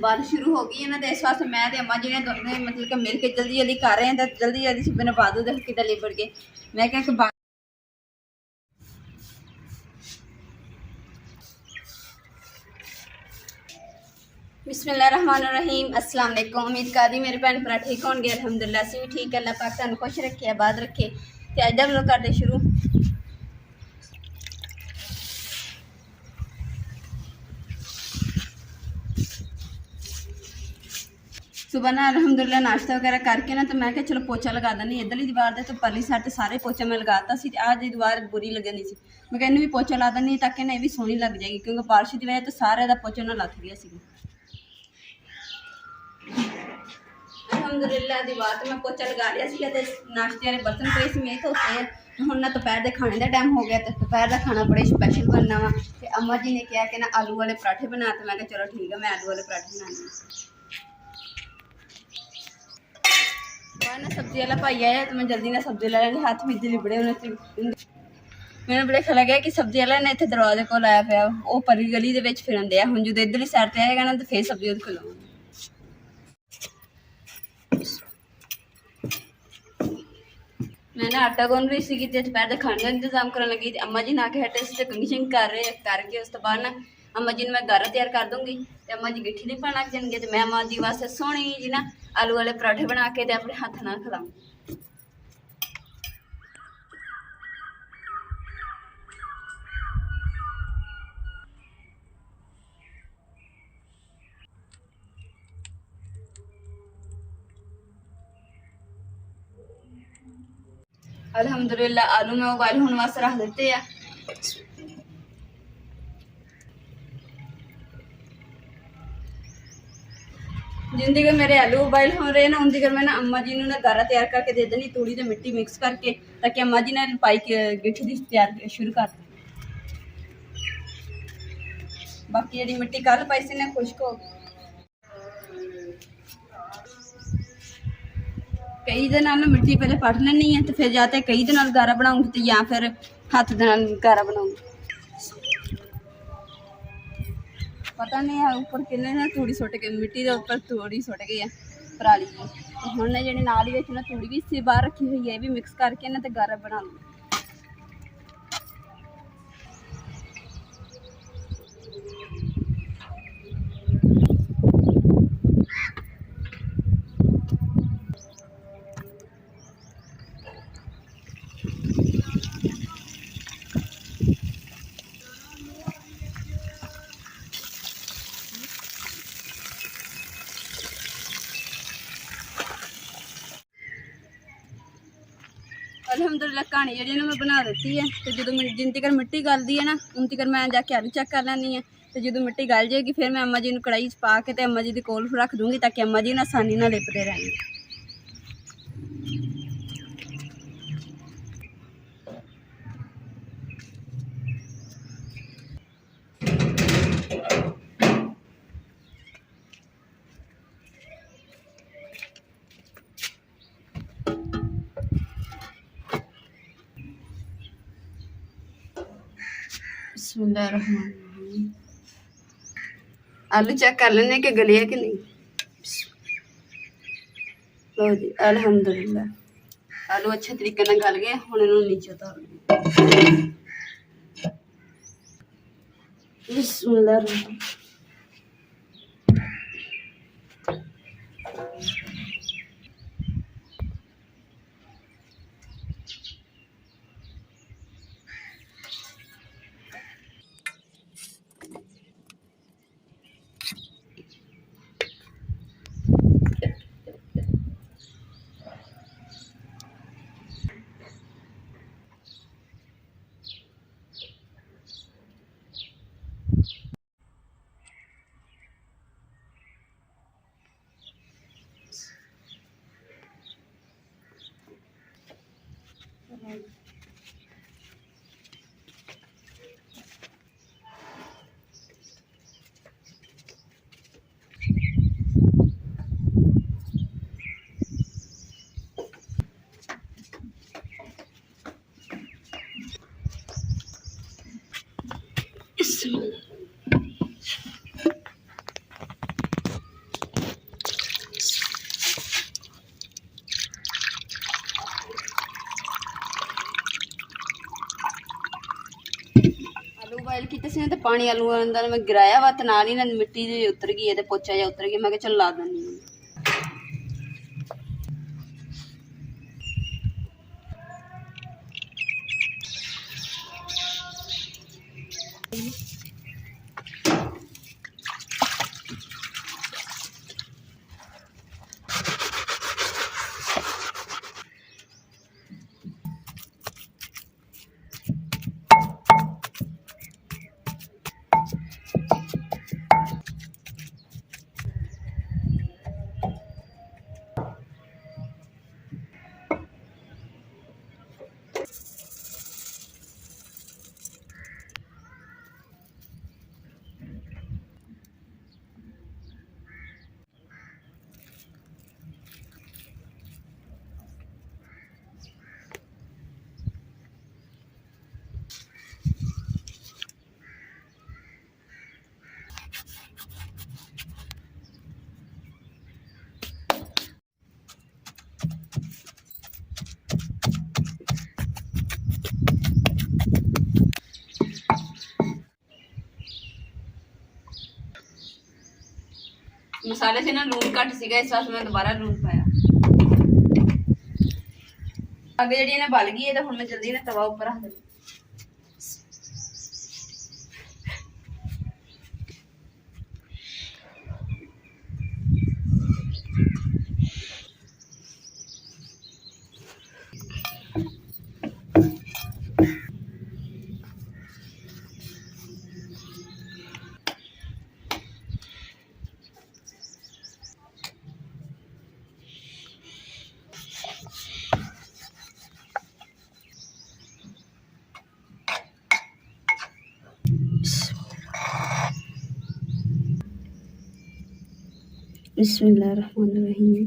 बारिश शुरू हो गई है ना, तो इस वास्ते मैं अम्मा जी ने दोनों मतलब कि मिल के जल्दी जल्दी कर रहे हैं, तो जल्दी जल्दी से बना दो कि लिबड़ गए। मैं क्या बिस्मिल्लाहिर्रहमानिर्रहीम, अस्सलाम वालेकुम। उम्मीद करदी मेरे भैन भरा ठीक होंगे। अल्हम्दुलिल्लाह असीं भी ठीक। अल्लाह पाक तुहानूं खुश रखे, आबाद रखे। ते अज दा व्लॉग करदे शुरू। सुबह ना अल्हम्दुलिल्लाह नाश्ता वगैरह करके ना, तो मैं क्या चलो पोचा लगा देनी इधरली दीवार दे, तो परली साइड ते सारे पोचा मैं लगाता सी। आज दी दीवार बुरी लगनी सी, मैं कहनी भी पोचा ला देनी ताकि ना ये भी सोहनी लग जाएगी, क्योंकि बारिश की वजह तो सारे दा पोचा ना लग गया सी। अल्हम्दुलिल्लाह दीवार तो मैं पोचा लगा लिया सी, ते नाश्ते वाले बर्तन पे सी मैं धोते हैं। हुण ना दोपहर के खाने का टाइम हो गया, तो दोपहर का खाना बड़े स्पैशल बनना वा। ते अम्मा जी ने कहा कि ना आलू वाले पराठे बना, तो मैं चलो ठीक है, मैं आलू वाले पराठे बनाने। मैं ना सब्जी वाला भाई आया, तो मैं जल्दी ना सब्जी ला लैनी, हाथ भी लिबड़े होने। मैंने बड़े ख्याल गया कि सब्जी वाला ने इतने दरवाजे को लाया पाया, वो परी गली के फिरन दिया। हुण जो इधरली साइड से आएगा ना, तो फिर सब्जी उहदे कोल लाऊंगी। मैं ना आटा गुन रही सी, दोपहर के खाने का इंतजाम करने लगी। अम्मा जी ना के हटे से कंघी कर रहे करके, उस तो बाद ना अम्मा जी ने मैं गारा तैयार कर दूंगी, तो अम्मा जी गिट्ठी नहीं पाना जाएंगे, तो मैं अम्मा जी वास्ते सोहनी जी ना आलू वाले पराठे बना के अपने हाथ ना खिलाऊंगी। अल्हम्दुलिल्लाह आलू मैं उबाल होने वास्ते रख देते हैं। जिंदी कर मेरे आलू उबाइल हो रहे हैं ना, उनकी कर मैं ना अम्मा जी ने गारा तैयार करके दे देनी, तूड़ी तो मिट्टी मिक्स करके, ताकि अम्मा जी ने पाई के गिट्ठी दी तैयार शुरू कर दें। बाकी जी मिट्टी कल पाई से ना खुश्क हो। कई दे नाल मिट्टी पहले पट लेनी है, तो फिर जाते कई दे नाल गारा बनाऊंगी, तो या फिर हाथ दे नाल गारा बनाऊंगी। पता नहीं है ऊपर किन्ने ना तूड़ी सुट के, मिट्टी के उपर तूड़ी सुट गई है पराली की। तो हुण जी नाल ही ना तूड़ी भी इसी बाहर रखी हुई है, ये भी मिक्स करके ना तो गारा बना लूँ। अल्हम्दुलिल्लाह कहानी जी मैं बना दी है। तो जो जिन तक मिट्टी गलती है ना, उन तक मैं जाके आलू चेक कर लैनी है। तो जो मिट्टी गल जाएगी, फिर मैं अम्मा जी को कढ़ाई पा के अम्मा जी के कोल रख दूँगी, ताकि अम्मा जी ना आसानी ना लिपते रहें। बिस्मिल्लाहिर्रहमानिर्रहीम। आलू चेक कर लेने कि गले कि नहीं। लो जी अल्हम्दुलिल्लाह आलू अच्छे तरीके से गल गए। हुण इन्हूं नीचे उतार बिस्मिल्लाह। ਤੇ ਪਾਣੀ ਆਲੂਆਂ ਦਾ ਮੈਂ ਗਿਰਾਇਆ ਵਾ ਤੇ ਨਾਲ ਹੀ ਨਾ ਮਿੱਟੀ ਜਿਹੀ ਉਤਰ ਗਈ ਤੇ ਪੋਚਾ ਜਿਹਾ ਉਤਰ ਗਿਆ। ਮੈਂ ਕਿਹਾ ਚੱਲ ਲਾ ਦਿੰਦੀ ਹਾਂ। मसाले से ना लून घट सीगा, इस वास्ते मैं दोबारा लून पाया। अगे जी ने बल गई है तो हुण मैं जल्दी ना तवा उपर रख दूँ। बिस्मिल्लाहिर्रहमानिर्रहीम।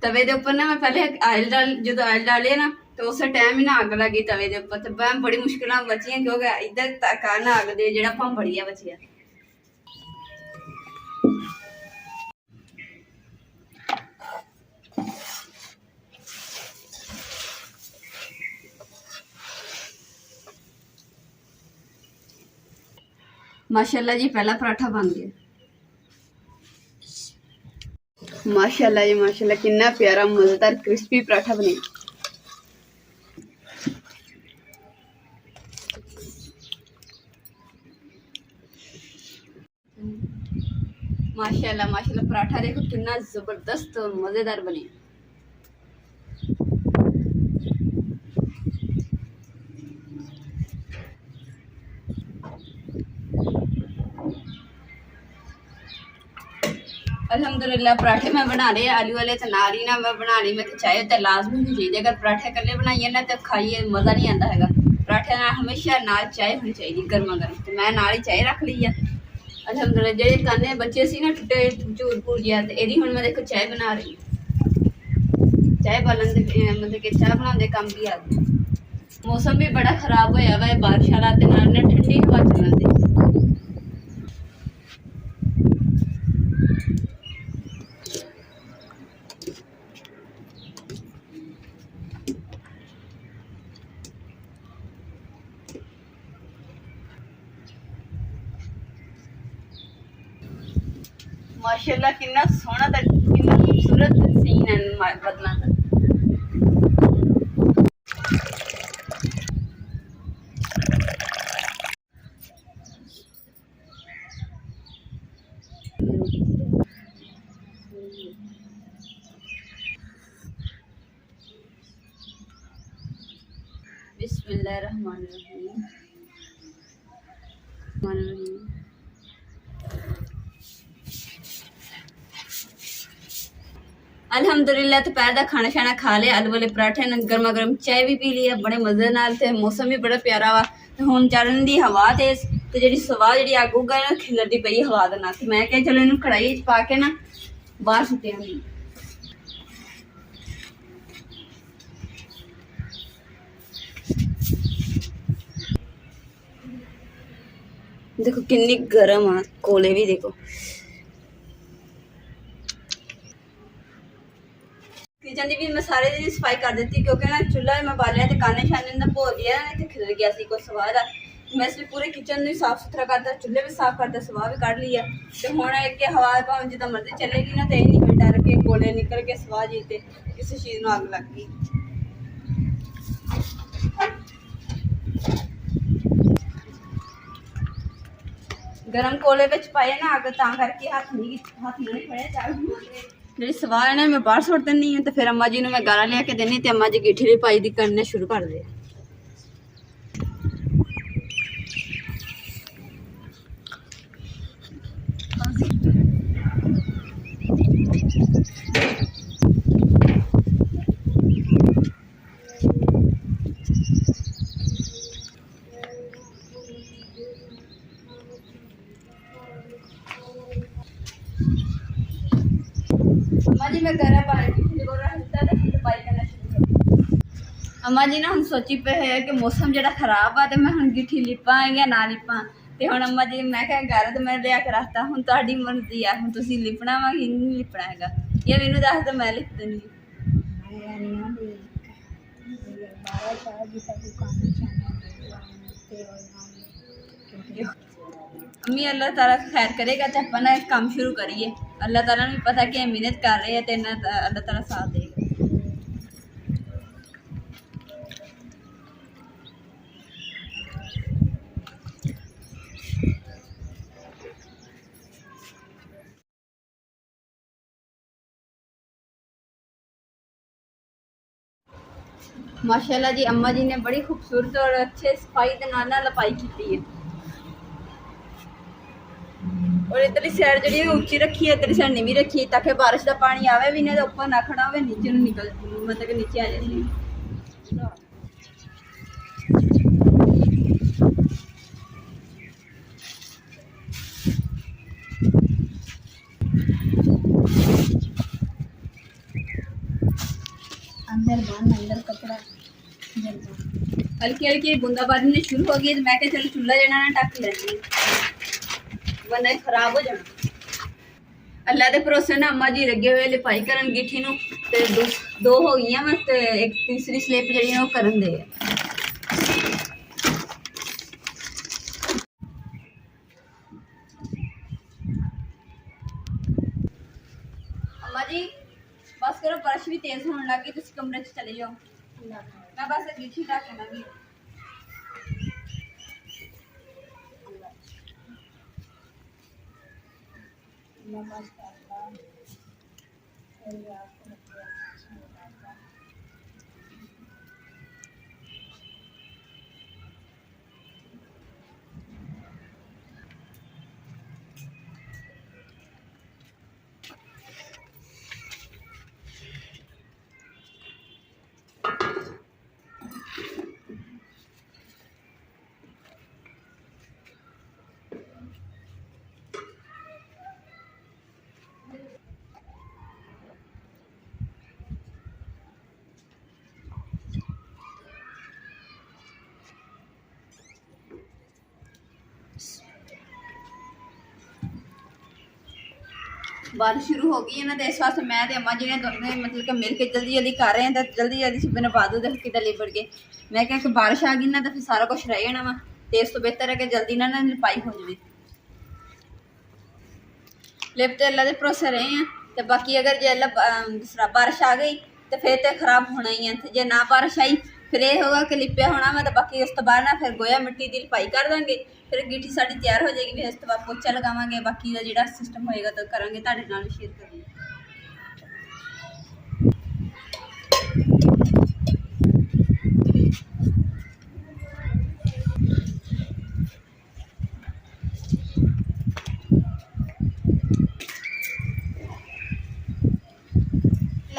तवे दे उपर ना मैं पहले आयल डाल जो आयल डाले ना तो उस टाइम ही ना अग लगी तवे दे उपर, तो मैं बड़ी मुश्किल बची क्योंकि इधर तक ना अग दे जेड़ा भंबड़िया बचिया। माशाल्लाह जी पहला पराठा बन गया। माशाल्लाह जी माशाल्लाह, कितना प्यारा मजेदार क्रिस्पी पराठा बने। माशाल्लाह माशाल्लाह, पराठा देखो कितना जबरदस्त और मजेदार बने। अल्हम्दुलिल्लाह पराठे मैं बना रहे आलू वाले तो नाल ही ना मैं बना रही। मैं चाय तो लाजमी होनी चाहिए, अगर पराठे कल्ले बनाइए ना तो खाइए मज़ा नहीं आता है। पराठे ना हमेशा नाल चाय होनी चाहिए गर्मा गर्म, तो मैं नाल ही चाय रख ली है। अल्हम्दुलिल्लाह जेडे काने बच्चे सी ना टुटे चूर भूर गया तो यही हुण मैं देखो चाय बना रही। चाय बालन दे मतलब कि चाय बनाने काम भी आ गया। मौसम भी बड़ा खराब होया वा, बारिश वाला ते नाल ना ठंडी हवा चलन दी। माशाल्लाह कितना सोहना ते कितना खूबसूरत सीन है बदला का। बिस्मिल्लाहिर्रहमानिर्रहीम। अल्हम्दुलिल्लाह दोपहर का खाना शाना खा लिया, आलू वाले पराठे ने गर्मा गर्म चाय भी पी ली है बड़े मजे नाल। ते मौसम भी बड़ा प्यारा वा, हुण चलन दी हवा तेज ਤੇ ਜਿਹੜੀ ਸਵਾਹ ਜਿਹੜੀ ਅੱਗ ਉੱਗਾ ਨਾ ਖਿਲਰਦੀ ਪਈ ਹਵਾ ਦੇ ਨਾਲ। ਤੇ ਮੈਂ ਕਿਹਾ ਚਲੋ ਇਹਨੂੰ ਕੜਾਈ 'ਚ ਪਾ ਕੇ ਨਾ ਬਾਹਰ ਸੁੱਟਿਆਂਗੀ। देखो कितनी गर्म आ कोले भी देखो। किचन की भी मैं सारे दिन सफाई कर दी क्योंकि ना चूल्हा मैं बालिया तो काने शाने ना भो गया ना खिलर गया सी कोई सवाह का। मैं इसलिए पूरे किचन भी साफ सुथरा करता, चूल्हे भी साफ करता, सवाह भी कढ़ लिया। तो हुण एक हवा भावें जिदा मर्जी चलेगी ना तो यही नहीं डर के कोले निकल के सवाह जी ते किसी चीज़ में अग लग गई। गरम कोले विच पाए ना अग तां करके हाथ नहीं फड़े। जी सवाह है ना मैं बाहर सुट दिनी है। तो फिर अम्मा जी ने मैं गारा लिया के देनी तो अम्मा जी गिठी दी पाई दी करने शुरू कर दे। अम्मा जी मैं गरा पानी पाई करना शुरू कर। अम्मा जी ना हम सोची पे है कि मौसम जरा खराब आ तो मैं हम गिठी लिपा या ना लिपा। तो हम अम्मा जी मैं क्या गरा तो मैं लिया के रखता हूँ तुहाडी मर्जी आ हुण तुसीं लिपना वा कि नहीं लिपना हैगा या मैनूं दस दो मैं लिप दिंदी। अम्मी अल्लाह ताला खैर करेगा तो अपन ना काम शुरू करिए। अल्लाह ताला ने पता कि मेहनत कर रहे हैं तो अल्लाह ताला साथ देगा। माशाल्लाह जी अम्मा जी ने बड़ी खूबसूरत और अच्छे सफाई के नाल लपाई की है। और इधरली साइड जी उच्ची रखी है, इधरली साइड नीवी रखी है ताकि बारिश का पानी आवे भी नहीं तो ऊपर ना खड़ा हो नीचे निकल मतलब कि नीचे आ जाए। अंदर कपड़ा हल्की हल्की बूंदाबांदी ने शुरू हो गई तो मैं क्या चलो चूल्हा जना ना ढक लेंगे वरना खराब हो जाना। अल्लाह के भरोसे ना अम्मा जी लगे हुए लिपाई करन गिठी नूं ते दो हो गई मैं ते एक तीसरी स्लिप जी वो करन दे। अम्मा जी बस करो बारिश भी तेज होने लगी तुम कमरे च चले जाओ मैं बस गिठी ढक लगी। बारिश शुरू हो गई है ना तो इस वास्ते मैं अम्मा जी ने दोनों मतलब कि मिल के जल्दी जल्दी कर रहे हैं तो जल्दी जल्दी सुबह नपा दो तो कि लिपट गए। मैं क्या कि बारिश आ गई ना तो फिर सारा कुछ रह जाना वा तो इस तो बेहतर है कि जल्दी ना लिपाई हो जाए। लिप तो अल्लाह के भरोसे रहे हैं तो बाकी अगर जे अल्लाह बारिश आ गई तो फिर तो खराब होना ही है। जे ना बारिश आई फिर यह होगा कि लिपिया होना वा तो बाकी उस तो बाद ना फिर गोया मिट्टी की लिपाई कर देंगे फिर गिठी साड़ी तैयार हो जाएगी। फिर इस तो बाद पोचा लगावांगे बाकी का जो सिस्टम होएगा तो करांगे तुहाडे नाल शेयर करेंगे।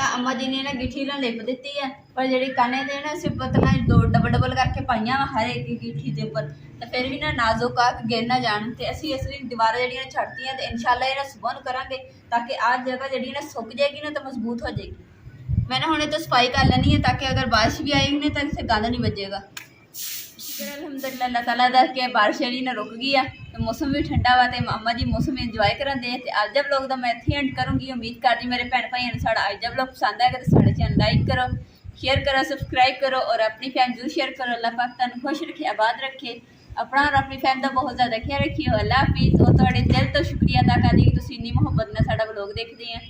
ਤਾਂ ਅੰਮਾ ਜੀ ਨੇ ਨਾ ਗਿੱਠੀ ਨਾਲ ਲਿਪ ਦਿੱਤੀ ਹੈ, ਪਰ ਜਿਹੜੀ ਕਾਨੇ ਤੇ ਨਾ ਅਸੀਂ ਪਤੰਗਾਂ ਦੋ ਡਬਲ ਕਰਕੇ ਪਾਈਆਂ ਵਾ ਹਰ ਇੱਕ ਗਿੱਠੀ ਦੇ ਉੱਪਰ, ਤੇ ਫਿਰ ਵੀ ਨਾ ਨਾਜ਼ੁਕ ਆ ਕੇ ਗਿਰ ਨਾ ਜਾਣ। ਤੇ ਅਸੀਂ ਇਸ ਲਈ ਦੀਵਾਰਾਂ ਜਿਹੜੀਆਂ ਛੱਡਤੀਆਂ ਤੇ ਇਨਸ਼ਾਅੱਲਾ ਇਹਨਾਂ ਸੁਬਹ ਨੂੰ ਕਰਾਂਗੇ ਤਾਂ ਕਿ ਆਹ ਜਗ੍ਹਾ ਜਿਹੜੀ ਨਾ ਸੁੱਕ ਜਾਏਗੀ ਨਾ ਤਾਂ ਮਜ਼ਬੂਤ ਹੋ ਜਾਏਗੀ। मैं ना हुणे तो सफाई कर लेनी है ताकि अगर बारिश भी आएगी ना तो इससे गंद नहीं बजेगा। शुक्र अलहमदुलिल्लाह अल्लाह ताला दा कि बारिश जी ना रुक गई है, तो मौसम भी ठंडा वा तो अम्मा जी मौसम इंजॉय कराते हैं। तो अज जब लोग मैं इत्थे एंड करूँगी। उम्मीद करती मेरे भैन भाइयों ने साड़ा अज जब लोग पसंद आएगा तो साढ़े चैनल लाइक करो, शेयर करो, सबसक्राइब करो और अपनी फैम जरूर शेयर करो। अल्लाह पाक तुहानू खुश रखे, आबाद रखे, अपना और अपनी फैम का बहुत ज़्यादा ख्याल रखिए। अल्लाह हाफिज़। और तुहाडे दिल तो शुक्रिया अदा करदी कि तुसीं इन्नी मुहब्बत नाल साडा व्लॉग देखदे हैं।